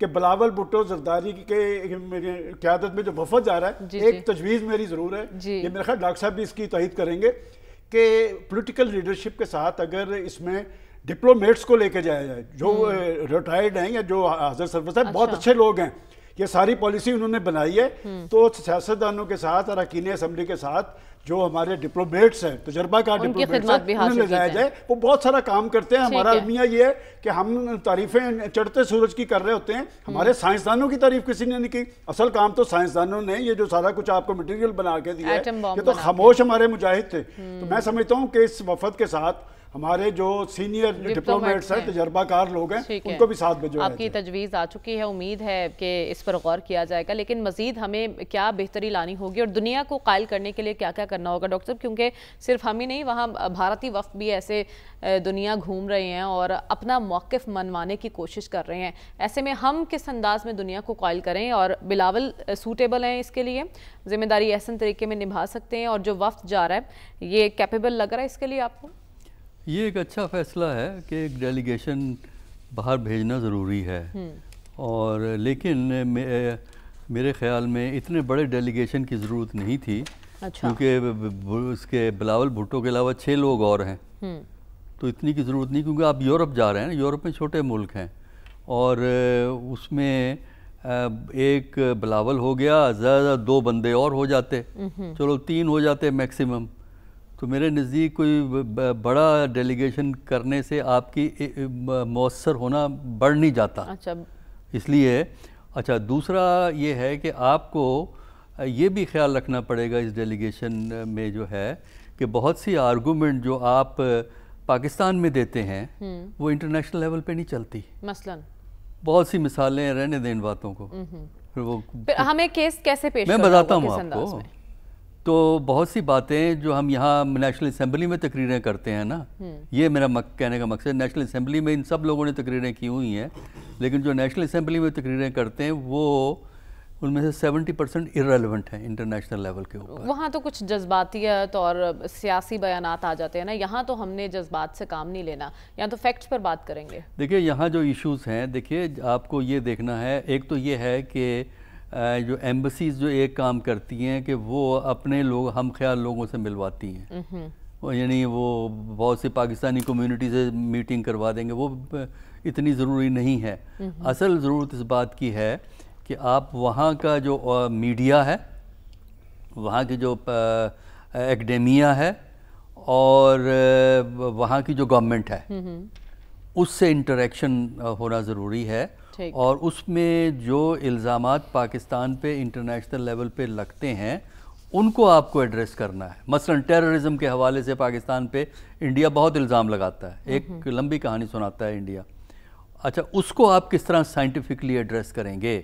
کہ بلاول بھٹو زرداری کے قیادت میں جو وفد جا رہا ہے، ایک تجویز میری ضرور ہے، یہ میرے خیال ڈاکٹر صاحب بھی اس کی تائید کریں گے کہ پولیٹیکل لیڈرشپ کے ساتھ اگر اس میں ڈپلومیٹس کو لے کے جایا جائے جو ریٹائرڈ ہیں یا جو حاضر سربراہ ہیں، بہت اچھے لوگ ہیں، یہ ساری پالیسی انہوں نے بنائی ہے، تو سیاستدانوں کے ساتھ اراکین اسمبلی کے ساتھ جو ہمارے ڈپلومیٹس ہیں، تجربہ کار ڈپلومیٹس ہیں، انہیں لے جایا جائے، وہ بہت سارا کام کرتے ہیں۔ ہمارا المیہ یہ ہے کہ ہم تعریفیں چڑھتے سورج کی کر رہے ہوتے ہیں، ہمارے سائنسدانوں کی تعریف کسی نے نہیں کی۔ اصل کام تو سائنسدانوں نے یہ جو سارا کچھ آپ کو مٹیریل بنا کے دیا ہے، یہ تو خاموش ہمارے مجاہد تھے۔ تو میں سمجھتا ہوں کہ اس وفد کے ساتھ ہمارے جو سینئر ڈپلومیٹس ہیں، تجربہ کار لوگ ہیں، ان کو بھی ساتھ بھیجوایا آپ کی تجویز آ چکی ہے، امید ہے کہ اس پر غور کیا جائے گا، لیکن مزید ہمیں کیا بہتری لانی ہوگی اور دنیا کو قائل کرنے کے لیے کیا کیا کرنا ہوگا ڈاکٹر صاحب؟ کیونکہ صرف ہم ہی نہیں، وہاں بھارتی وفد بھی ایسے دنیا گھوم رہے ہیں اور اپنا موقف منوانے کی کوشش کر رہے ہیں۔ ایسے میں ہم کس انداز میں دنیا کو قائل کریں، اور بلاول سوٹیبل ہیں اس کے لیے، ذمہ داری احسن طریقے میں نبھا سکتے ہیں، اور جو وفد جا رہا ہے یہ کیپیبل لگ رہا ہے اس کے لیے آپ کو؟ یہ ایک اچھا فیصلہ ہے کہ ایک ڈیلیگیشن باہر بھیجنا ضروری ہے، اور لیکن میرے خیال میں اتنے بڑے ڈیلیگیشن کی ضرورت نہیں تھی، کیونکہ اس کے بلاول بھٹو کے علاوہ 6 لوگ اور ہیں، تو اتنی کی ضرورت نہیں، کیونکہ آپ یورپ جا رہے ہیں نا، یورپ میں چھوٹے ملک ہیں، اور اس میں ایک بلاول ہو گیا، زیادہ 2 بندے اور ہو جاتے، چلو 3 ہو جاتے میکسیمم۔ تو میرے نزدیک کوئی بڑا ڈیلیگیشن کرنے سے آپ کی مؤثر ہونا بڑھ نہیں جاتا، اس لیے اچھا دوسرا یہ ہے کہ آپ کو یہ بھی خیال رکھنا پڑے گا اس ڈیلیگیشن میں جو ہے کہ بہت سی آرگومنٹ جو آپ پاکستان میں دیتے ہیں وہ انٹرنیشنل لیول پہ نہیں چلتی، مثلا بہت سی مثالیں رہنے دیں ان باتوں کو، پھر وہ ہمیں کیس کیسے پیش میں بتاتا ہوں آپ کو۔ تو بہت سی باتیں جو ہم یہاں نیشنل اسمبلی میں تقریریں کرتے ہیں نا، یہ میرا کہنے کا مقصد، نیشنل اسمبلی میں ان سب لوگوں نے تقریریں کی ہوئی ہیں، لیکن جو نیشنل اسمبلی میں تقریریں کرتے ہیں وہ ان میں سے 70% irrelevant ہیں انٹرنیشنل لیول کے اوپر۔ وہاں تو کچھ جذباتیت اور سیاسی بیانات آ جاتے ہیں نا، یہاں تو ہم نے جذبات سے کام نہیں لینا، یہاں تو فیکٹس پر بات کریں گے۔ دیکھیں یہاں جو ایشوز ہیں، دیکھیں آپ کو یہ دیکھنا ہے، ایک تو یہ ہے کہ جو ایمبسیز جو ایک کام کرتی ہیں کہ وہ اپنے لوگ ہم خیال لوگوں سے ملواتی ہیں، یعنی وہ بہت سی پاکستانی کمیونٹی سے میٹنگ کروا دیں گے، وہ اتنی ضروری نہیں ہے۔ اصل ضرورت اس بات کی ہے کہ آپ وہاں کا جو میڈیا ہے، وہاں کی جو ایکڈیمیا ہے، اور وہاں کی جو گورنمنٹ ہے، اس سے انٹریکشن ہونا ضروری ہے، اور اس میں جو الزامات پاکستان پہ انٹرنیشنل لیول پہ لگتے ہیں ان کو آپ کو ایڈریس کرنا ہے۔ مثلا ٹیررزم کے حوالے سے پاکستان پہ انڈیا بہت الزام لگاتا ہے، ایک لمبی کہانی سناتا ہے انڈیا۔ اچھا اس کو آپ کس طرح سائنٹیفکلی ایڈریس کریں گے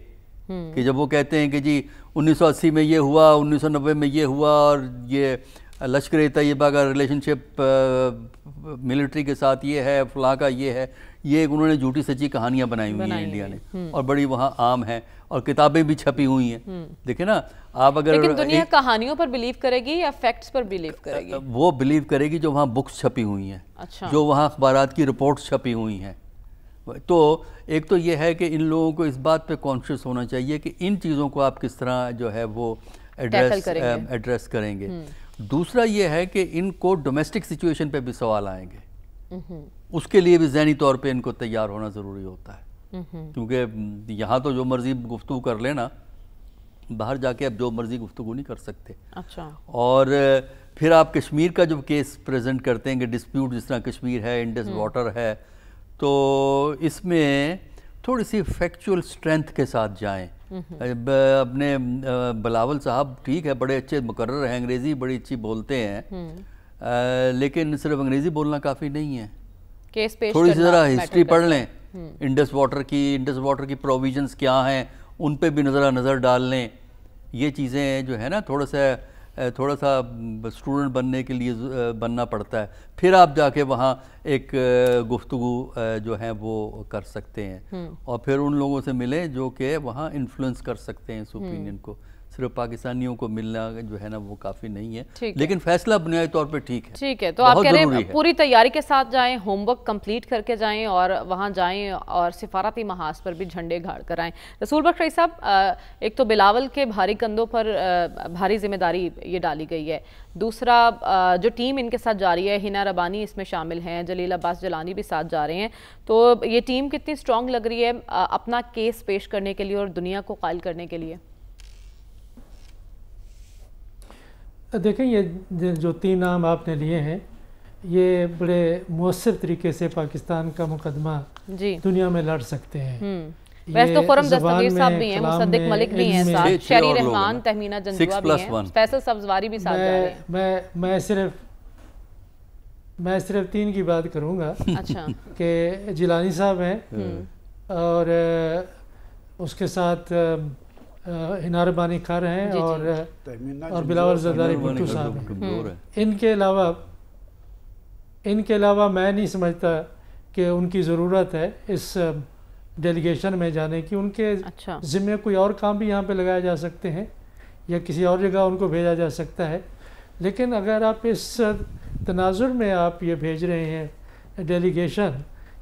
کہ جب وہ کہتے ہیں کہ جی 1980 میں یہ ہوا، 1990 میں یہ ہوا، اور یہ لشکر طیبہ کا ریلیشن شپ ملٹری کے ساتھ یہ ہے، فلاں کا یہ ہے، یہ انہوں نے جھوٹی سچی کہانیاں بنائی ہوئی ہیں انڈیا نے، اور بڑی وہاں عام ہیں، اور کتابیں بھی چھپی ہوئی ہیں۔ دیکھیں نا آپ اگر لیکن دنیا کہانیوں پر بلیو کرے گی یا فیکٹس پر بلیو کرے گی؟ وہ بلیو کرے گی جو وہاں بکس چھپی ہوئی ہیں، جو وہاں اخبارات کی رپورٹس چھپی ہوئی ہیں۔ تو ایک تو یہ ہے کہ ان لوگوں کو اس بات پہ کانشیس ہونا چاہیے کہ ان چیزوں کو آپ کس طرح جو ہے وہ ایڈریس کریں گے۔ دوسرا یہ ہے کہ ان کو ڈومیسٹک سچویشن پہ بھی سوال آئیں گے، اس کے لیے بھی ذہنی طور پہ ان کو تیار ہونا ضروری ہوتا ہے، کیونکہ یہاں تو جو مرضی گفتگو کر لینا، باہر جا کے اب جو مرضی گفتگو نہیں کر سکتے۔ اور پھر آپ کشمیر کا جو کیس پریزنٹ کرتے ہیں کہ ڈسپیوٹ جس طرح کشمیر ہے، انڈس واٹر ہے، تو اس میں تھوڑی سی فیکچول سٹرینتھ کے ساتھ جائیں۔ اپنے بلاول صاحب ٹھیک ہے، بڑے اچھے مقرر ہیں، انگریزی بڑی اچھی بولتے ہیں، لیکن صرف انگریزی بولنا کافی نہیں ہے، تھوڑی سی ذرا ہسٹری پڑھ لیں، انڈس واٹر کی پروویژنز کیا ہیں ان پہ بھی نظر ڈال لیں۔ یہ چیزیں جو ہے نا تھوڑا سا اسٹوڈنٹ بننے کے لیے بننا پڑتا ہے، پھر آپ جا کے وہاں ایک گفتگو جو ہے وہ کر سکتے ہیں، اور پھر ان لوگوں سے ملیں جو کہ وہاں انفلوئنس کر سکتے ہیں اس اوپینین کو۔ صرف پاکستانیوں کو ملنا جو ہے نا وہ کافی نہیں ہے، لیکن فیصلہ بنیادی طور پہ ٹھیک ہے. ٹھیک ہے، تو آپ کہہ رہے ہیں پوری تیاری کے ساتھ جائیں، ہوم ورک کمپلیٹ کر کے جائیں اور وہاں جائیں اور سفارتی محاذ پر بھی جھنڈے گاڑ کر آئیں. رسول بخش رئی صاحب، ایک تو بلاول کے بھاری کندھوں پر بھاری ذمہ داری یہ ڈالی گئی ہے، دوسرا جو ٹیم ان کے ساتھ جا رہی ہے، ہنا ربانی اس میں شامل ہیں، جلیل عباس جلانی بھی ساتھ جا رہے ہیں، تو یہ ٹیم کتنی سٹرونگ لگ رہی ہے اپنا کیس پیش کرنے کے لیے اور دنیا کو قائل کرنے کے لیے؟ دیکھیں، یہ جو 3 نام آپ نے لیے ہیں یہ بڑے مؤثر طریقے سے پاکستان کا مقدمہ دنیا میں لڑ سکتے ہیں. ویسے تو خرم دستگیر صاحب بھی ہیں، مصدق ملک بھی ہیں ساتھ، شہری رحمان، تہمینہ جنجوہ بھی ہیں، فیصل سبزواری بھی ساتھ جا رہے ہیں. میں صرف 3 کی بات کروں گا کہ جیلانی صاحب ہیں اور اس کے ساتھ ہنا ربانی خر ہیں اور بلاول زرداری بھٹو صاحب ہیں. ان کے علاوہ میں نہیں سمجھتا کہ ان کی ضرورت ہے اس ڈیلیگیشن میں جانے کی. ان کے ذمہ کوئی اور کام بھی یہاں پہ لگائے جا سکتے ہیں یا کسی اور جگہ ان کو بھیجا جا سکتا ہے. لیکن اگر آپ اس تناظر میں آپ یہ بھیج رہے ہیں ڈیلیگیشن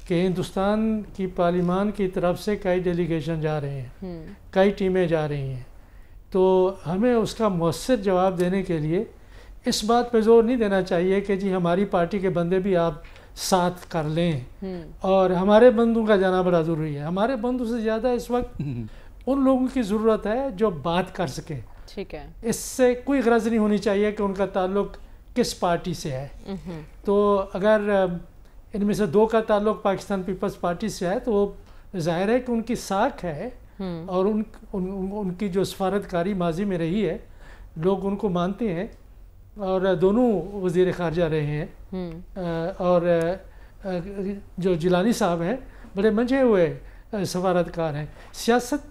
کہ ہندوستان کی پارلیمان کی طرف سے کئی ڈیلیگیشن جا رہے ہیں، کئی ٹیمیں جا رہی ہیں، تو ہمیں اس کا مؤثر جواب دینے کے لیے اس بات پہ زور نہیں دینا چاہیے کہ جی ہماری پارٹی کے بندے بھی آپ ساتھ کر لیں اور ہمارے بندوں کا جانا بڑا ضروری ہے. ہمارے بندوں سے زیادہ اس وقت ان لوگوں کی ضرورت ہے جو بات کر سکیں. ٹھیک ہے، اس سے کوئی غرض نہیں ہونی چاہیے کہ ان کا تعلق کس پارٹی سے ہے. تو اگر ان میں سے 2 کا تعلق پاکستان پیپلز پارٹی سے ہے تو وہ ظاہر ہے کہ ان کی ساکھ ہے اور ان کی جو سفارتکاری ماضی میں رہی ہے لوگ ان کو مانتے ہیں اور دونوں وزیر خارجہ رہے ہیں. اور جو جیلانی صاحب ہیں بڑے منجھے ہوئے سفارتکار ہیں. سیاست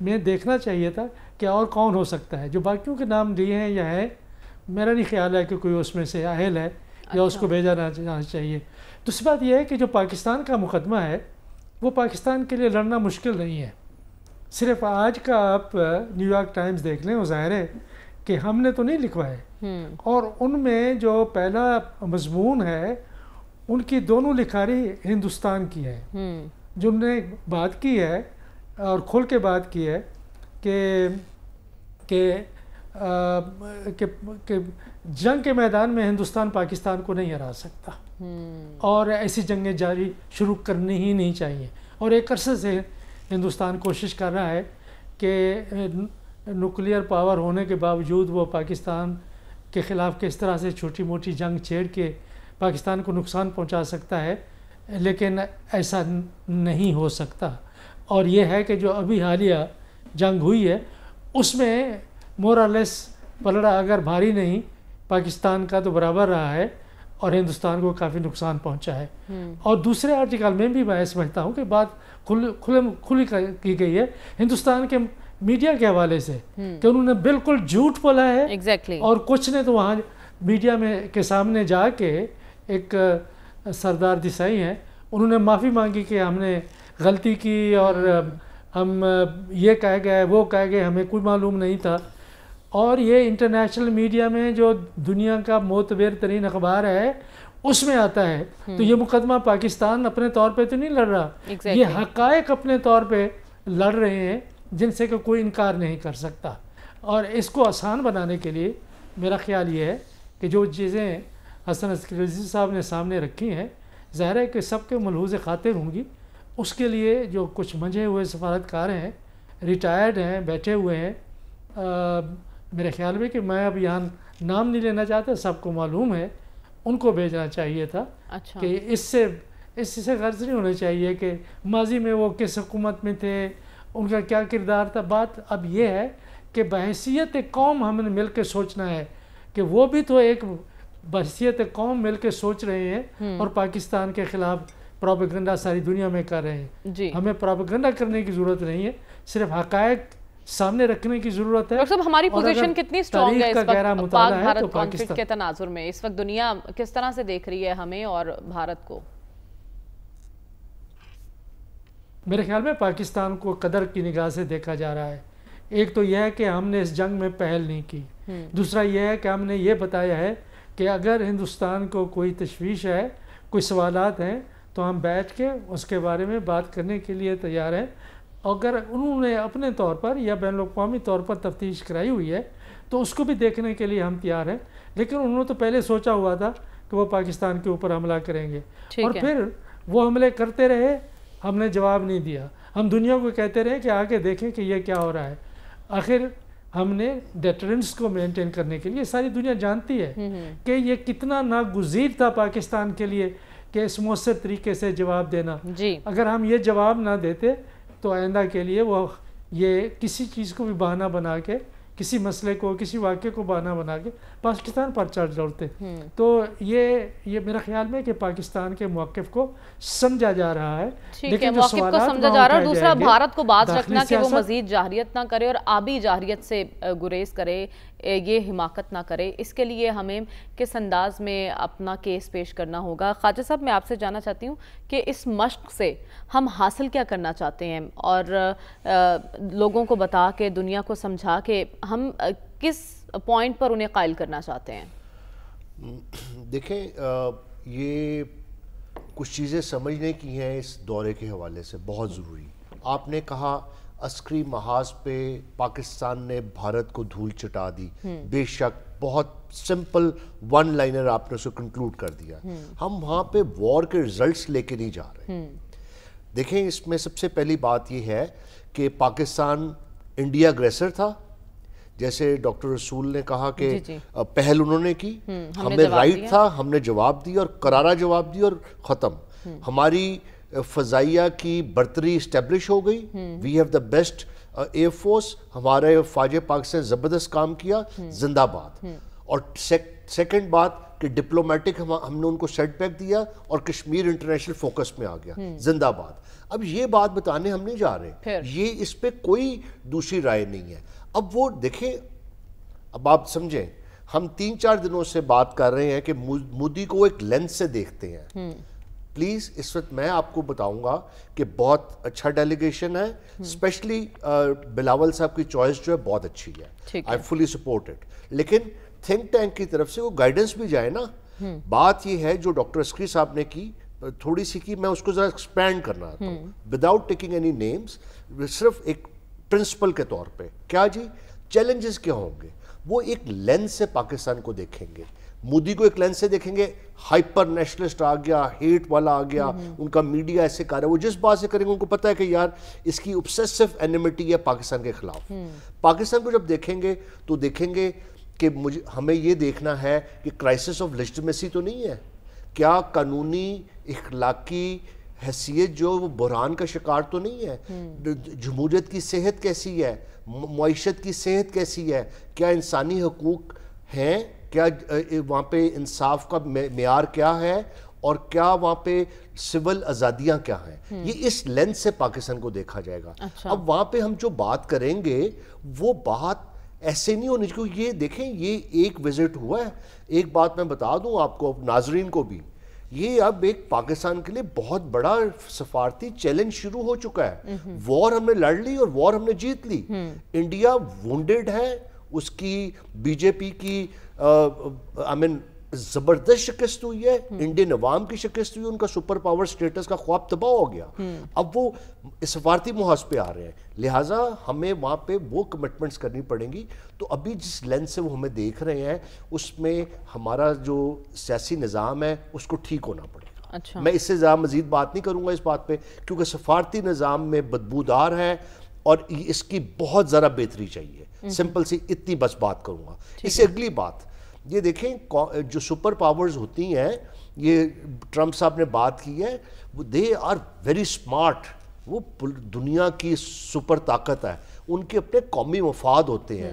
میں دیکھنا چاہیے تھا کہ اور کون ہو سکتا ہے. جو باقیوں کے نام لیے ہیں یا ہے، میرا نہیں خیال ہے کہ کوئی اس میں سے اہل ہے یا اس کو بھیجا جانا چاہیے. دوسری بات یہ ہے کہ جو پاکستان کا مقدمہ ہے وہ پاکستان کے لیے لڑنا مشکل نہیں ہے. صرف آج کا آپ نیو یارک ٹائمز دیکھ لیں، وہ ظاہر ہے کہ ہم نے تو نہیں لکھوائے، اور ان میں جو پہلا مضمون ہے ان کی دونوں لکھاری ہندوستان کی ہے. جو انہوں نے بات کی ہے اور کھول کے بات کی ہے کہ جنگ کے میدان میں ہندوستان پاکستان کو نہیں ہرا سکتا اور ایسی جنگیں جاری شروع کرنی ہی نہیں چاہیے. اور ایک عرصے سے ہندوستان کوشش کر رہا ہے کہ نیوکلیئر پاور ہونے کے باوجود وہ پاکستان کے خلاف کس طرح سے چھوٹی موٹی جنگ چھیڑ کے پاکستان کو نقصان پہنچا سکتا ہے، لیکن ایسا نہیں ہو سکتا. اور یہ ہے کہ جو ابھی حالیہ جنگ ہوئی ہے اس میں مور اور لیس پلڑا اگر بھاری نہیں پاکستان کا تو برابر رہا ہے اور ہندوستان کو کافی نقصان پہنچا ہے. اور دوسرے آرٹیکل میں بھی میں سمجھتا ہوں کہ بات کھلی کی گئی ہے ہندوستان کے میڈیا کے حوالے سے کہ انہوں نے بالکل جھوٹ بولا ہے اور کچھ نے تو وہاں میڈیا میں کے سامنے جا کے ایک سردار دیسائی ہیں انہوں نے معافی مانگی کہ ہم نے غلطی کی اور ہم یہ کہہ گئے وہ کہہ گئے، ہمیں کوئی معلوم نہیں تھا. اور یہ انٹرنیشنل میڈیا میں جو دنیا کا معتبر ترین اخبار ہے اس میں آتا ہے. تو یہ مقدمہ پاکستان اپنے طور پہ تو نہیں لڑ رہا، یہ حقائق اپنے طور پہ لڑ رہے ہیں جن سے کہ کوئی انکار نہیں کر سکتا. اور اس کو آسان بنانے کے لیے میرا خیال یہ ہے کہ جو چیزیں حسن عسکری صاحب نے سامنے رکھی ہیں ظاہر ہے کہ سب کے ملحوظ خاطر ہوں گی. اس کے لیے جو کچھ منجھے ہوئے سفارتکار ہیں، ریٹائرڈ ہیں، بیٹھے ہوئے ہیں، میرے خیال میں کہ میں اب یہاں نام نہیں لینا چاہتا، سب کو معلوم ہے، ان کو بھیجنا چاہیے تھا. کہ اس سے غرض نہیں ہونا چاہیے کہ ماضی میں وہ کس حکومت میں تھے، ان کا کیا کردار تھا. بات اب یہ ہے کہ بحیثیت قوم ہم نے مل کے سوچنا ہے کہ وہ بھی تو ایک بحیثیت قوم مل کے سوچ رہے ہیں اور پاکستان کے خلاف پروپیگنڈا ساری دنیا میں کر رہے ہیں. ہمیں پروپیگنڈا کرنے کی ضرورت نہیں ہے، صرف حقائق سامنے رکھنے کی ضرورت ہے. ڈاکٹر صاحب، ہماری پوزیشن کتنی سٹرونگ ہے اس وقت پاک بھارت کانفلکٹ کے تناظر میں؟ اس وقت دنیا کس طرح سے دیکھ رہی ہے ہمیں اور بھارت کو؟ میرے خیال میں پاکستان کو قدر کی نگاہ سے دیکھا جا رہا ہے. ایک تو یہ ہے کہ ہم نے اس جنگ میں پہل نہیں کی، دوسرا یہ ہے کہ ہم نے یہ بتایا ہے کہ اگر ہندوستان کو کوئی تشویش ہے، کوئی سوالات ہیں، تو ہم بیٹھ کے اس کے بارے میں بات کرنے کے لیے تیار ہیں. اگر انہوں نے اپنے طور پر یا بین الاقوامی طور پر تفتیش کرائی ہوئی ہے تو اس کو بھی دیکھنے کے لیے ہم تیار ہیں، لیکن انہوں نے تو پہلے سوچا ہوا تھا کہ وہ پاکستان کے اوپر حملہ کریں گے، اور پھر وہ حملے کرتے رہے، ہم نے جواب نہیں دیا. ہم دنیا کو کہتے رہے کہ آگے دیکھیں کہ یہ کیا ہو رہا ہے. آخر ہم نے ڈیٹرنس کو مینٹین کرنے کے لیے، ساری دنیا جانتی ہے کہ یہ کتنا ناگزیر تھا پاکستان کے لیے کہ اس مؤثر طریقے سے جواب دینا. اگر ہم یہ جواب نہ دیتے تو آئندہ کے لیے وہ یہ کسی چیز کو بھی بہانہ بنا کے، کسی مسئلے کو، کسی واقعے کو بہانہ بنا کے پاکستان پر چڑھ دوڑتے. تو یہ میرا خیال میں کہ پاکستان کے موقف کو سمجھا جا رہا ہے، لیکن موقف کو سمجھا جا رہا ہے. اور دوسرا بھارت کو باز رکھنا کہ وہ مزید جارحیت نہ کرے اور آبی جارحیت سے گریز کرے، یہ حماقت نہ کرے. اس کے لیے ہمیں کس انداز میں اپنا کیس پیش کرنا ہوگا؟ خواجہ صاحب میں آپ سے جاننا چاہتی ہوں کہ اس مشق سے ہم حاصل کیا کرنا چاہتے ہیں، اور لوگوں کو بتا کے، دنیا کو سمجھا کے ہم کس پوائنٹ پر انہیں قائل کرنا چاہتے ہیں؟ دیکھیں، یہ کچھ چیزیں سمجھنے کی ہیں اس دورے کے حوالے سے بہت ضروری. آپ نے کہا عسکری محاذ پہ پاکستان نے بھارت کو دھول چٹا دی. بے شک بہت سمپل ون لائنر آپ نے اسے کنکلوڈ کر دیا. ہم وہاں پہ وار کے ریزلٹس لے کے نہیں جا رہے. دیکھیں، اس میں سب سے پہلی بات یہ ہے کہ پاکستان انڈیا اگریسر تھا، جیسے ڈاکٹر رسول نے کہا کہ پہل انہوں نے کی، ہمیں رائٹ تھا، ہم نے جواب دیا اور کرارا جواب دیا اور ختم. ہماری فضائیہ کی برتری اسٹیبلش ہو گئی. We have the best air force. ہمارے فوج پاک نے زبردست کام کیا، زندہ باد. اور سیکنڈ بات کہ ڈپلومیٹک ہم نے ان کو سیٹ بیک دیا اور کشمیر انٹرنیشنل فوکس میں آ گیا، زندہ باد. اب یہ بات بتانے ہم نہیں جا رہے، یہ اس پہ کوئی دوسری رائے نہیں ہے. اب وہ دیکھیں، اب آپ سمجھیں، ہم 3-4 دنوں سے بات کر رہے ہیں کہ مودی کو ایک لینس سے دیکھتے ہیں. پلیز اس وقت میں آپ کو بتاؤں گا کہ بہت اچھا ڈیلیگیشن ہے، اسپیشلی بلاول صاحب کی چوائس جو ہے بہت اچھی ہے. آئی فلی سپورٹ اٹ. لیکن تھنک ٹینک کی طرف سے وہ گائیڈنس بھی جائے نا. بات یہ ہے جو ڈاکٹر عسکری صاحب نے کی تھوڑی سی کی، میں اس کو ذرا ایکسپینڈ کرنا چاہتا ہوں وداؤٹ ٹیکنگ اینی نیمز، صرف ایک پرنسپل کے طور پہ. کیا جی چیلنجز کیا ہوں گے؟ وہ ایک لینس سے پاکستان کو دیکھیں گے. مودی کو ایک لینس سے دیکھیں گے، ہائپر نیشنلسٹ آ گیا، ہیٹ والا آ گیا، ان کا میڈیا ایسے کر رہا ہے. وہ جس بات سے کریں گے ان کو پتہ ہے کہ یار اس کی obsessive enmity ہے پاکستان کے خلاف. پاکستان کو جب دیکھیں گے تو دیکھیں گے کہ ہمیں یہ دیکھنا ہے کہ کرائسس آف لیجٹمیسی تو نہیں ہے، کیا قانونی اخلاقی حیثیت جو وہ بحران کا شکار تو نہیں ہے، جمہوریت کی صحت کیسی ہے، معیشت کی صحت کیسی ہے، کیا انسانی حقوق ہیں، کیا وہاں پہ انصاف کا معیار کیا ہے، اور کیا وہاں پہ سول آزادیاں کیا ہیں. یہ اس لینس سے پاکستان کو دیکھا جائے گا. اب وہاں پہ ہم جو بات کریں گے وہ بات ایسے نہیں ہونی چاہیے. یہ دیکھیں، یہ ایک وزٹ ہوا ہے. ایک بات میں بتا دوں آپ کو، ناظرین کو بھی، یہ اب ایک پاکستان کے لیے بہت بڑا سفارتی چیلنج شروع ہو چکا ہے. وار ہم نے لڑ لی اور وار ہم نے جیت لی. انڈیا وونڈڈ ہے، اس کی بی جے پی کی زبردست شکست ہوئی ہے، انڈین عوام کی شکست ہوئی، ان کا سپر پاور سٹیٹس کا خواب تباہ ہو گیا. اب وہ سفارتی محاذ پہ آ رہے ہیں، لہٰذا ہمیں وہاں پہ وہ کمٹمنٹس کرنی پڑیں گی. تو ابھی جس لینس سے وہ ہمیں دیکھ رہے ہیں اس میں ہمارا جو سیاسی نظام ہے اس کو ٹھیک ہونا پڑے گا. میں اس سے زیادہ مزید بات نہیں کروں گا اس بات پہ، کیونکہ سفارتی نظام میں بدبودار ہے اور اس کی بہت ذرا بہتری چاہیے. سمپل سی اتنی بس بات کروں گا. اس سے اگلی بات یہ دیکھیں، جو سپر پاورز ہوتی ہیں، یہ ٹرمپ صاحب نے بات کی ہے، دے آر ویری اسمارٹ. وہ دنیا کی سپر طاقت ہے، ان کے اپنے قومی مفاد ہوتے ہیں.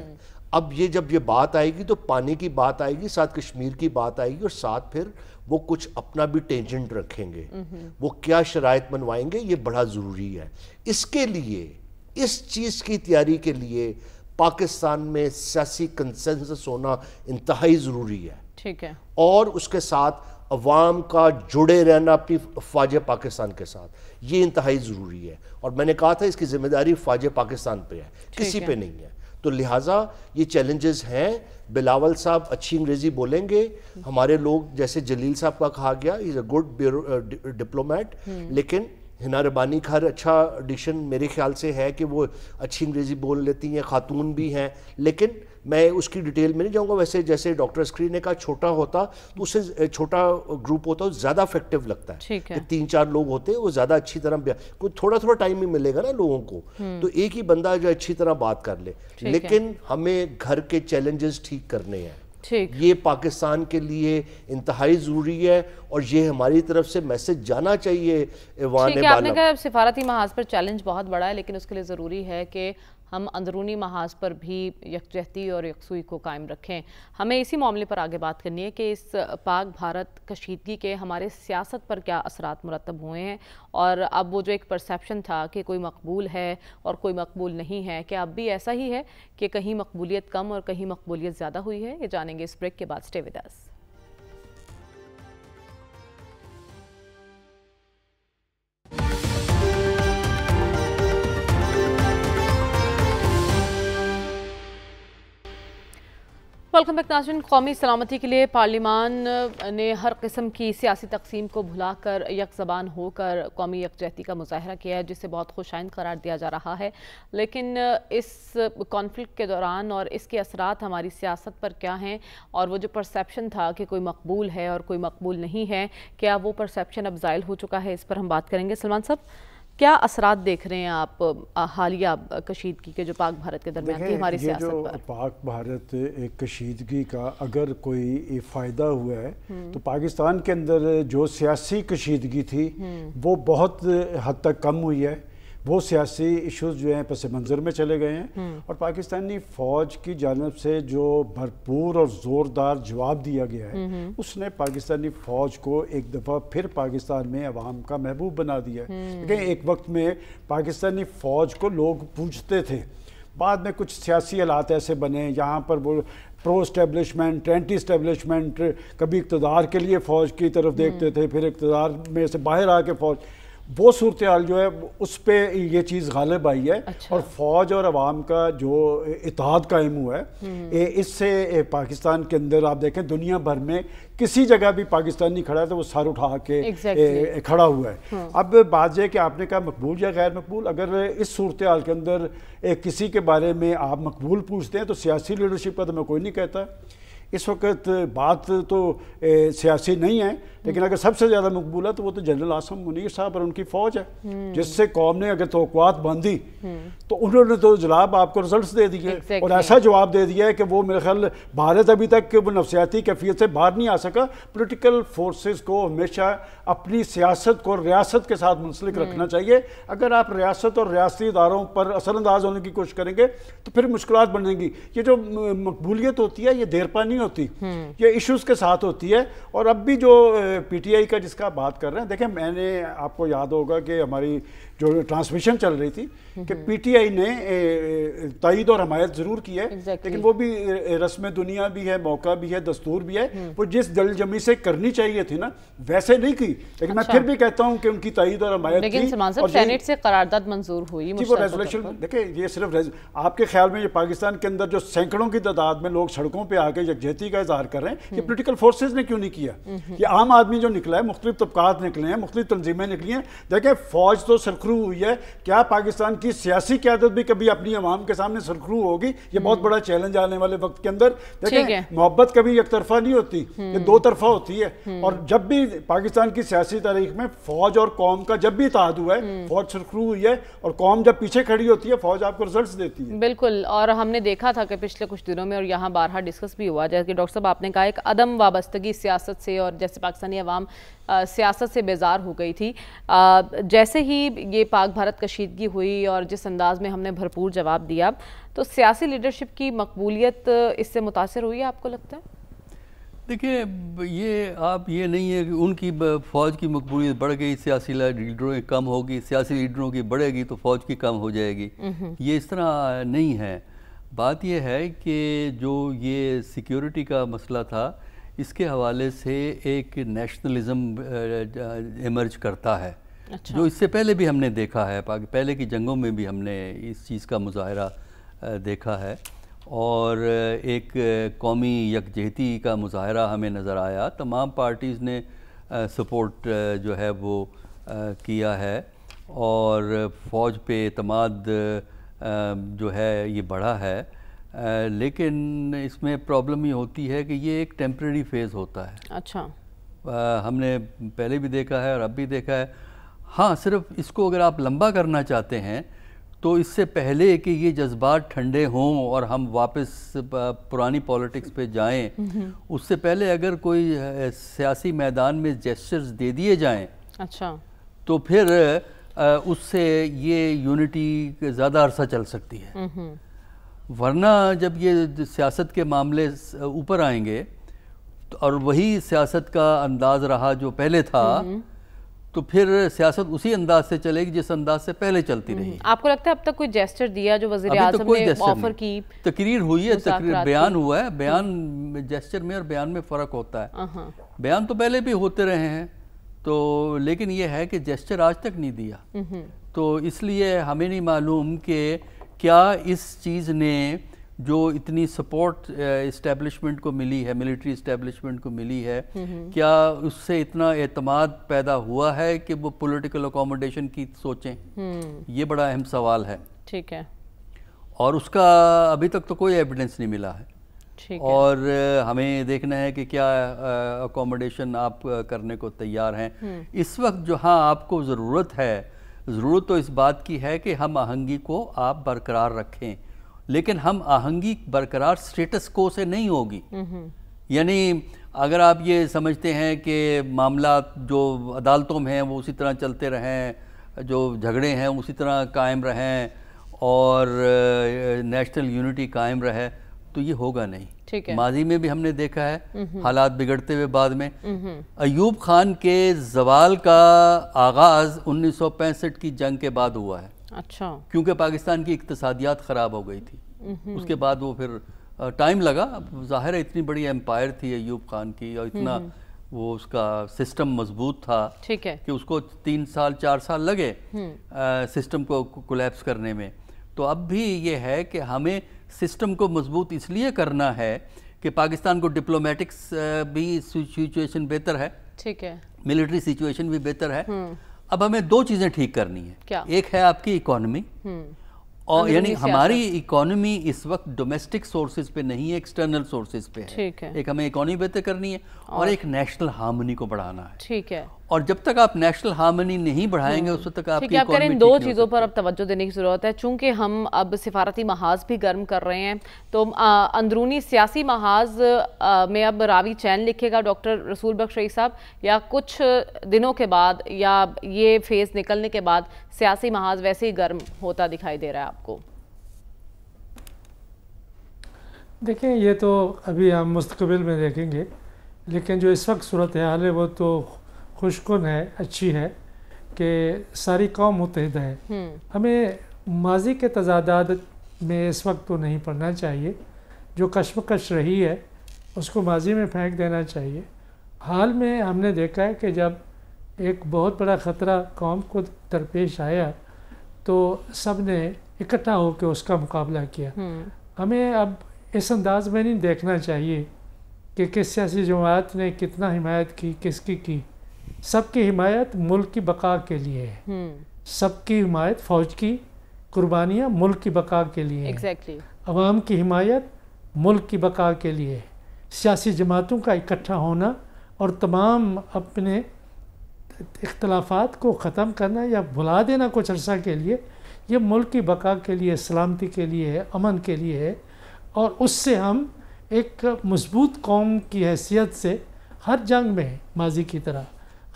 اب جب یہ بات آئے گی تو پانی کی بات آئے گی، ساتھ کشمیر کی بات آئے گی، اور ساتھ پھر وہ کچھ اپنا بھی ٹینجنٹ رکھیں گے. وہ کیا شرائط منوائیں گے، یہ بڑا ضروری ہے. اس کے لیے، اس چیز کی تیاری کے لیے پاکستان میں سیاسی کنسنسس ہونا انتہائی ضروری ہے. ٹھیک ہے. اور اس کے ساتھ عوام کا جڑے رہنا اپنی فوج پاکستان کے ساتھ، یہ انتہائی ضروری ہے. اور میں نے کہا تھا اس کی ذمہ داری فوج پاکستان پہ ہے، کسی پہ نہیں ہے. تو لہٰذا یہ چیلنجز ہیں. بلاول صاحب اچھی انگریزی بولیں گے, ہمارے لوگ جیسے جلیل صاحب کا کہا گیا از اے گڈ ڈپلومیٹ, لیکن ہنا ربانی کا ہر اچھا ایڈیشن میرے خیال سے ہے کہ وہ اچھی انگریزی بول لیتی ہیں, خاتون بھی ہیں, لیکن میں اس کی ڈیٹیل میں نہیں جاؤں گا. ویسے جیسے ڈاکٹر عسکری نے کہا چھوٹا ہوتا تو اس سے چھوٹا گروپ ہوتا ہے زیادہ افیکٹو لگتا ہے. 3-4 لوگ ہوتے ہیں وہ زیادہ اچھی طرح, کوئی تھوڑا تائم ہی ملے گا نا لوگوں کو, تو ایک ہی بندہ جو اچھی طرح بات کر لے. لیکن ہمیں گھر کے چیلنجز ٹھیک کرنے ہیں, یہ پاکستان کے لیے انتہائی ضروری ہے, اور یہ ہماری طرف سے میسج جانا چاہیے ایوان بالا. آپ نے کہا سفارتی محاذ پر چیلنج بہت بڑا ہے, لیکن اس کے لیے ضروری ہے کہ ہم اندرونی محاذ پر بھی یکجہتی اور یکسوئی کو قائم رکھیں. ہمیں اسی معاملے پر آگے بات کرنی ہے کہ اس پاک بھارت کشیدگی کے ہمارے سیاست پر کیا اثرات مرتب ہوئے ہیں, اور اب وہ جو ایک پرسیپشن تھا کہ کوئی مقبول ہے اور کوئی مقبول نہیں ہے, کہ اب بھی ایسا ہی ہے کہ کہیں مقبولیت کم اور کہیں مقبولیت زیادہ ہوئی ہے؟ یہ جانیں گے اس بریک کے بعد. سٹے ود اس. ویلکم بیک ناظرین. قومی سلامتی کے لیے پارلیمان نے ہر قسم کی سیاسی تقسیم کو بھلا کر یک زبان ہو کر قومی یکجہتی کا مظاہرہ کیا ہے, جسے بہت خوش آئند قرار دیا جا رہا ہے. لیکن اس کانفلکٹ کے دوران اور اس کے اثرات ہماری سیاست پر کیا ہیں, اور وہ جو پرسیپشن تھا کہ کوئی مقبول ہے اور کوئی مقبول نہیں ہے, کیا وہ پرسیپشن اب زائل ہو چکا ہے؟ اس پر ہم بات کریں گے. سلمان صاحب, کیا اثرات دیکھ رہے ہیں آپ حالیہ کشیدگی کے جو پاک بھارت کے درمیان کی ہماری سیاست پر؟ جو پاک بھارت ایک کشیدگی کا اگر کوئی فائدہ ہوا ہے تو پاکستان کے اندر جو سیاسی کشیدگی تھی وہ بہت حد تک کم ہوئی ہے. وہ سیاسی ایشوز جو ہیں پس منظر میں چلے گئے ہیں, اور پاکستانی فوج کی جانب سے جو بھرپور اور زوردار جواب دیا گیا ہے اس نے پاکستانی فوج کو ایک دفعہ پھر پاکستان میں عوام کا محبوب بنا دیا ہے. لیکن ایک وقت میں پاکستانی فوج کو لوگ پوچھتے تھے, بعد میں کچھ سیاسی حالات ایسے بنے یہاں پر وہ پرو اسٹیبلشمنٹ اینٹی اسٹیبلشمنٹ, کبھی اقتدار کے لیے فوج کی طرف دیکھتے تھے, پھر اقتدار میں سے باہر آ کے فوج, وہ صورتحال جو ہے اس پہ یہ چیز غالب آئی ہے. اور فوج اور عوام کا جو اتحاد قائم ہوا ہے اس سے پاکستان کے اندر آپ دیکھیں دنیا بھر میں کسی جگہ بھی پاکستانی کھڑا ہے تو وہ سر اٹھا کے کھڑا ہوا ہے. اب بات یہ کہ آپ نے کہا مقبول یا غیر مقبول, اگر اس صورتحال کے اندر کسی کے بارے میں آپ مقبول پوچھتے ہیں تو سیاسی لیڈرشپ کا تو میں کوئی نہیں کہتا. اس وقت بات تو سیاسی نہیں ہے, لیکن اگر سب سے زیادہ مقبول ہے تو وہ تو جنرل عاصم منیر صاحب اور ان کی فوج ہے, جس سے قوم نے اگر توقعات باندھی تو انہوں نے تو جناب آپ کو رزلٹس دے دیے, اور ایسا جواب دے دیا ہے کہ وہ میرے خیال بھارت ابھی تک وہ نفسیاتی کیفیت سے باہر نہیں آ سکا. پولیٹیکل فورسز کو ہمیشہ اپنی سیاست کو ریاست کے ساتھ منسلک رکھنا چاہیے. اگر آپ ریاست اور ریاستی اداروں پر اثر انداز ہونے کی کوشش کریں گے تو پھر مشکلات بنیں گی. یہ جو مقبولیت ہوتی ہے یہ دیر پا نہیں ہوتی, یہ ایشوز کے ساتھ ہوتی ہے. اور اب بھی جو پی ٹی آئی کا جس کا بات کر رہے ہیں, دیکھیں میں نے آپ کو یاد ہوگا کہ ہماری جو ٹرانسمیشن چل رہی تھی کہ پی ٹی آئی نے تائید اور حمایت ضرور کی ہے, لیکن وہ بھی رسم دنیا بھی ہے, موقع بھی ہے, دستور بھی ہے, وہ جس دل جمی سے کرنی چاہیے تھی نا ویسے نہیں کی. لیکن میں پھر بھی کہتا ہوں کہ ان کی تائید اور حمایت لیکن سلمان صاحب سینٹ سے قرارداد منظور ہوئی. وہ ریزولوشن دیکھیں یہ صرف آپ کے خیال میں یہ پاکستان کے اندر جو سینکڑوں کی تعداد میں لوگ سڑکوں پہ آ کے یکجہتی کا اظہار کر رہے ہیں, یہ پولیٹیکل فورسز نے کیوں نہیں کیا؟ یہ عام آدمی جو نکلا ہے, مختلف طبقات نکلے ہیں, مختلف تنظیمیں نکلی ہیں. دیکھیں فوج تو سرخرو ہوئی ہے, کیا پاکستان کی سیاسی قیادت بھی کبھی اپنی عوام کے سامنے سرخرو ہوگی؟ یہ بہت بڑا چیلنج آنے والے وقت کے اندر. دیکھیں محبت کبھی ایک طرفہ نہیں ہوتی, یہ دو طرفہ ہوتی ہے. اور جب بھی پاکستان کی سیاسی تاریخ میں فوج اور قوم کا جب بھی اتحاد ہوا ہے, فوج سرخرو ہوئی ہے, اور قوم جب پیچھے کھڑی ہوتی ہے فوج آپ کو رزلٹس دیتی ہے. بالکل, اور ہم نے دیکھا تھا کہ پچھلے کچھ دنوں میں, اور یہاں بارہا ڈسکس بھی ہوا, جیسے کہ ڈاکٹر صاحب آپ نے کہا ایک عدم وابستگی سیاست سے, اور جیسے پاکستانی عوام سیاست سے بیزار ہو گئی تھی. جیسے ہی یہ پاک بھارت کشیدگی ہوئی اور جس انداز میں ہم نے بھرپور جواب دیا, تو سیاسی لیڈرشپ کی مقبولیت اس سے متاثر ہوئی ہے آپ کو لگتا ہے؟ دیکھیں یہ آپ یہ نہیں ہے کہ ان کی فوج کی مقبولیت بڑھ گئی, سیاسی لیڈروں کی کم ہوگی, سیاسی لیڈروں کی بڑھے گی تو فوج کی کم ہو جائے گی. یہ اس طرح نہیں ہے. بات یہ ہے کہ جو یہ سیکیورٹی کا مسئلہ تھا اس کے حوالے سے ایک نیشنلزم ایمرج کرتا ہے, جو اس سے پہلے بھی ہم نے دیکھا ہے. پہلے کی جنگوں میں بھی ہم نے اس چیز کا مظاہرہ دیکھا ہے، اور ایک قومی یکجہتی کا مظاہرہ ہمیں نظر آیا. تمام پارٹیز نے سپورٹ جو ہے وہ کیا ہے، اور فوج پہ اعتماد جو ہے یہ بڑھا ہے. لیکن اس میں پرابلم یہ ہوتی ہے کہ یہ ایک ٹیمپریری فیز ہوتا ہے. اچھا. ہم نے پہلے بھی دیکھا ہے اور اب بھی دیکھا ہے. ہاں، صرف اس کو اگر آپ لمبا کرنا چاہتے ہیں تو اس سے پہلے کہ یہ جذبات ٹھنڈے ہوں اور ہم واپس پرانی پالیٹکس پہ جائیں، اس سے پہلے اگر کوئی سیاسی میدان میں جیسچرز دے دیے جائیں، اچھا، تو پھر اس سے یہ یونٹی زیادہ عرصہ چل سکتی ہے. ورنہ جب یہ سیاست کے معاملے اوپر آئیں گے اور وہی سیاست کا انداز رہا جو پہلے تھا، تو پھر سیاست اسی انداز سے چلے گی جس انداز سے پہلے چلتی رہی. آپ کو لگتا ہے اب تک کوئی جیسچر دیا جو وزیر اعظم نے آفر کی؟ تقریر ہوئی ہے، بیان ہوا ہے. بیان جیسچر میں اور بیان میں فرق ہوتا ہے. بیان تو پہلے بھی ہوتے رہے ہیں، تو لیکن یہ ہے کہ جیسچر آج تک نہیں دیا. تو اس لیے ہمیں نہیں معلوم کہ کیا اس چیز نے جو اتنی سپورٹ اسٹیبلشمنٹ کو ملی ہے، ملٹری اسٹیبلشمنٹ کو ملی ہے، کیا اس سے اتنا اعتماد پیدا ہوا ہے کہ وہ پولیٹیکل اکوموڈیشن کی سوچیں؟ یہ بڑا اہم سوال ہے. ٹھیک ہے. اور اس کا ابھی تک تو کوئی ایویڈنس نہیں ملا ہے. اور ہمیں دیکھنا ہے کہ کیا اکوموڈیشن آپ کرنے کو تیار ہیں. اس وقت جو ہاں آپ کو ضرورت تو اس بات کی ہے کہ ہم آہنگی کو آپ برقرار رکھیں، لیکن ہم آہنگی برقرار سٹیٹس کو سے نہیں ہوگی. یعنی اگر آپ یہ سمجھتے ہیں کہ معاملات جو عدالتوں میں ہیں وہ اسی طرح چلتے رہیں، جو جھگڑے ہیں اسی طرح قائم رہیں، اور نیشنل یونٹی قائم رہے، تو یہ ہوگا نہیں. ماضی میں بھی ہم نے دیکھا ہے حالات بگڑتے ہوئے. بعد میں ایوب خان کے زوال کا آغاز 1965 کی جنگ کے بعد ہوا ہے. اچھا. کیونکہ پاکستان کی اقتصادیات خراب ہو گئی تھی. اس کے بعد وہ پھر ٹائم لگا. ظاہر ہے اتنی بڑی امپائر تھی ایوب خان کی، اور اتنا وہ اس کا سسٹم مضبوط تھا کہ اس کو 3 سال 4 سال لگے سسٹم کو کولیپس کرنے میں. تو اب بھی یہ ہے کہ ہمیں سسٹم کو مضبوط اس لیے کرنا ہے کہ پاکستان کو ڈپلومیٹکس بھی سچویشن بہتر ہے، ٹھیک ہے، ملٹری سچویشن بھی بہتر ہے. اب ہمیں 2 چیزیں ٹھیک کرنی ہیں. ایک ہے آپ کی اکانومی، اور یعنی ہماری اکانومی اس وقت ڈومیسٹک سورسز پہ نہیں ہے، ایکسٹرنل سورسز پہ ہے. ایک ہمیں اکانومی بہتر کرنی ہے، اور ایک نیشنل ہارمونی کو بڑھانا ہے. ٹھیک ہے. اور جب تک آپ نیشنل ہارمونی نہیں بڑھائیں گے اس وقت تک آپ کی اکانومی ان 2 چیزوں پر اب توجہ دینے کی ضرورت ہے. چونکہ ہم اب سفارتی محاذ بھی گرم کر رہے ہیں، تو اندرونی سیاسی محاذ میں اب راوی چین لکھے گا ڈاکٹر رسول بخش رئی صاحب، یا کچھ دنوں کے بعد یا یہ فیز نکلنے کے بعد سیاسی محاذ ویسے ہی گرم ہوتا دکھائی دے رہا ہے آپ کو؟ دیکھیں، یہ تو ابھی ہم مستقبل میں دیکھیں گے، لیکن جو اس وقت صورتحال ہے وہ تو خوشکن ہے، اچھی ہے کہ ساری قوم متحد ہے. ہمیں ماضی کے تضادات میں اس وقت تو نہیں پڑنا چاہیے. جو کشمکش رہی ہے اس کو ماضی میں پھینک دینا چاہیے. حال میں ہم نے دیکھا ہے کہ جب ایک بہت بڑا خطرہ قوم کو درپیش آیا تو سب نے اکٹھا ہو کے اس کا مقابلہ کیا. ہمیں اب اس انداز میں نہیں دیکھنا چاہیے کہ کس سیاسی جماعت نے کتنا حمایت کی، کس کی. سب کی حمایت ملک کی بقا کے لیے ہے. سب کی حمایت، فوج کی قربانیاں ملک کی بقا کے لیے ہیں. عوام کی حمایت ملک کی بقا کے لیے ہے. سیاسی جماعتوں کا اکٹھا ہونا اور تمام اپنے اختلافات کو ختم کرنا یا بھلا دینا کچھ عرصہ کے لیے، یہ ملک کی بقا کے لیے، سلامتی کے لیے ہے، امن کے لیے ہے. اور اس سے ہم ایک مضبوط قوم کی حیثیت سے ہر جنگ میں، ماضی کی طرح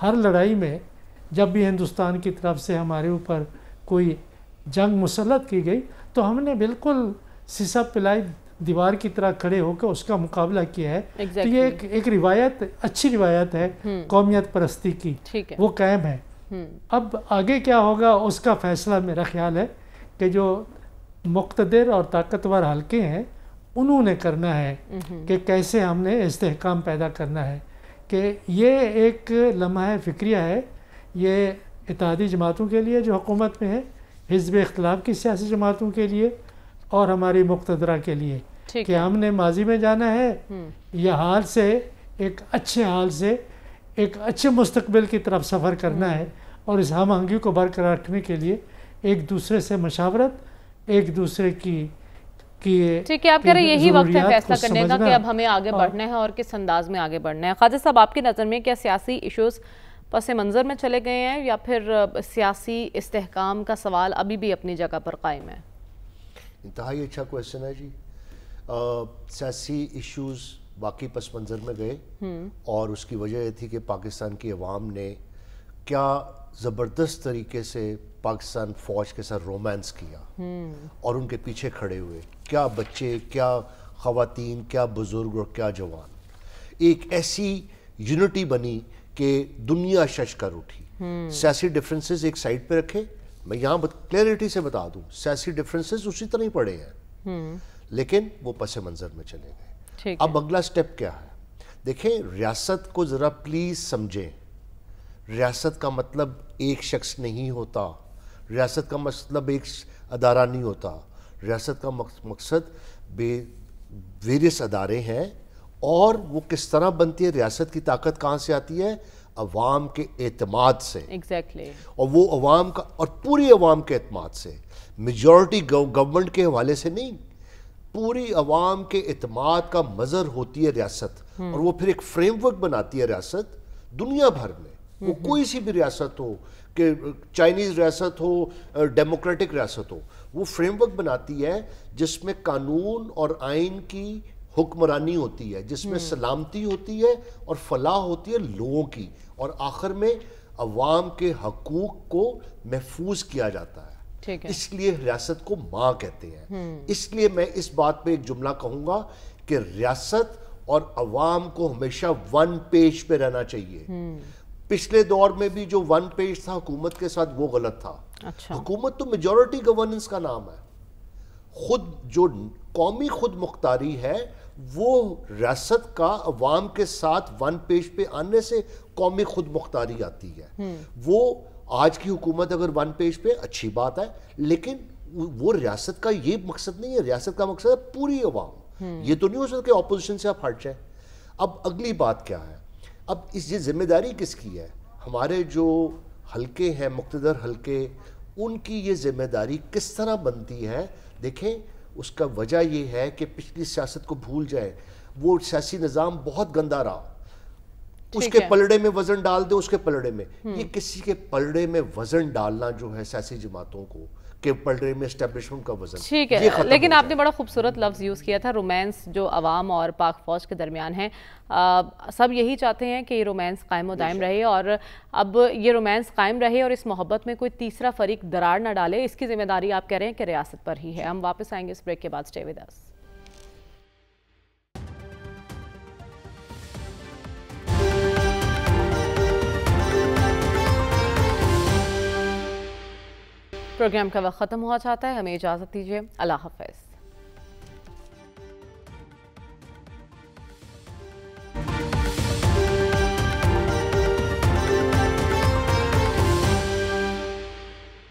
ہر لڑائی میں، جب بھی ہندوستان کی طرف سے ہمارے اوپر کوئی جنگ مسلط کی گئی تو ہم نے بالکل سیسا پلائی دیوار کی طرح کھڑے ہو کے اس کا مقابلہ کیا ہے. تو یہ ایک روایت، اچھی روایت ہے قومیت پرستی کی، وہ قائم ہے. اب آگے کیا ہوگا اس کا فیصلہ میرا خیال ہے کہ جو مقتدر اور طاقتور حلقے ہیں انہوں نے کرنا ہے کہ کیسے ہم نے استحکام پیدا کرنا ہے. کہ یہ ایک لمحہ فکریہ ہے، یہ اتحادی جماعتوں کے لیے جو حکومت میں ہے، حزب اختلاف کی سیاسی جماعتوں کے لیے، اور ہماری مقتدرہ کے لیے کہ ہم نے ماضی میں جانا ہے یا حال سے ایک اچھے حال سے ایک اچھے مستقبل کی طرف سفر کرنا ہے، اور اس ہم آہنگی کو برقرار رکھنے کے لیے ایک دوسرے سے مشاورت، ایک دوسرے کی ٹھیک ہے، آپ کہہ رہے یہی وقت ہے فیصلہ کرنے کا کہ اب ہمیں آگے بڑھنا ہے اور کس انداز میں آگے بڑھنا ہے۔ خواجہ صاحب، آپ کی نظر میں کیا سیاسی ایشوز پس منظر میں چلے گئے ہیں یا پھر سیاسی استحکام کا سوال ابھی بھی اپنی جگہ پر قائم ہے؟ انتہائی اچھا کویسچن ہے جی۔ سیاسی ایشوز واقعی پس منظر میں گئے، اور اس کی وجہ یہ تھی کہ پاکستان کی عوام نے کیا زبردست طریقے سے پاکستان فوج کے ساتھ رومانس کیا اور ان کے پیچھے کھڑے ہوئے، کیا بچے، کیا خواتین، کیا بزرگ اور کیا جوان، ایک ایسی یونٹی بنی کہ دنیا شش کر اٹھی۔ سیاسی ڈیفرنسز ایک سائڈ پہ رکھے، میں یہاں کلیئرٹی سے بتا دوں، سیاسی ڈیفرنسز اسی طرح ہی پڑے ہیں، لیکن وہ پس منظر میں چلے گئے۔ اب اگلا سٹیپ کیا ہے؟ دیکھیں، ریاست کو ذرا پلیز سمجھیں، ریاست کا مطلب ایک شخص نہیں ہوتا، ریاست کا مطلب ایک ادارہ نہیں ہوتا، ریاست کا مقصد ویریس ادارے ہیں، اور وہ کس طرح بنتی ہے؟ ریاست کی طاقت کہاں سے آتی ہے؟ عوام کے اعتماد سے، اور وہ عوام کا، اور پوری عوام کے اعتماد سے، میجورٹی گورنمنٹ کے حوالے سے نہیں، پوری عوام کے اعتماد کا مظہر ہوتی ہے ریاست، اور وہ پھر ایک فریم ورک بناتی ہے ریاست دنیا بھر میں، وہ کوئی سی بھی ریاست ہو، کہ چائنیز ریاست ہو، ڈیموکریٹک ریاست ہو، وہ فریم ورک بناتی ہے جس میں قانون اور آئین کی حکمرانی ہوتی ہے، جس میں سلامتی ہوتی ہے اور فلاح ہوتی ہے لوگوں کی، اور آخر میں عوام کے حقوق کو محفوظ کیا جاتا ہے۔ اس لیے ریاست کو ماں کہتے ہیں۔ اس لیے میں اس بات پہ ایک جملہ کہوں گا کہ ریاست اور عوام کو ہمیشہ ون پیج پہ رہنا چاہیے۔ پچھلے دور میں بھی جو ون پیج تھا حکومت کے ساتھ، وہ غلط تھا۔ حکومت تو میجورٹی گورننس کا نام ہے، خود جو قومی خود مختاری ہے وہ ریاست کا عوام کے ساتھ ون پیج پہ آنے سے قومی خود مختاری آتی ہے۔ وہ آج کی حکومت اگر ون پیج پہ، اچھی بات ہے، لیکن وہ ریاست کا یہ مقصد نہیں ہے، ریاست کا مقصد ہے پوری عوام۔ یہ تو نہیں ہو سکتا کہ اپوزیشن سے آپ ہٹ جائیں۔ اب اگلی بات کیا ہے؟ اب یہ ذمہ داری کس کی ہے؟ ہمارے جو حلقے ہیں، مقتدر حلقے، ان کی یہ ذمہ داری کس طرح بنتی ہے؟ دیکھیں، اس کا وجہ یہ ہے کہ پچھلی سیاست کو بھول جائے، وہ سیاسی نظام بہت گندا رہا، اس کے پلڑے میں وزن ڈال دے، اس کے پلڑے میں، یہ کسی کے پلڑے میں وزن ڈالنا جو ہے سیاسی جماعتوں کو، کہ پلڑے میں اسٹیبلشمنٹ کا وزن، ٹھیک ہے، لیکن آپ نے بڑا خوبصورت لفظ یوز کیا تھا، رومانس، جو عوام اور پاک فوج کے درمیان ہے۔ سب یہی چاہتے ہیں کہ یہ رومانس قائم و دائم رہے، اور اب یہ رومانس قائم رہے اور اس محبت میں کوئی تیسرا فریق درار نہ ڈالے، اس کی ذمہ داری آپ کہہ رہے ہیں کہ ریاست پر ہی ہے۔ ہم واپس آئیں گے اس بریک کے بعد، اسٹے ود اس۔ پروگرام کا وقت ختم ہوا چاہتا ہے، ہمیں اجازت دیجیے، اللہ حافظ۔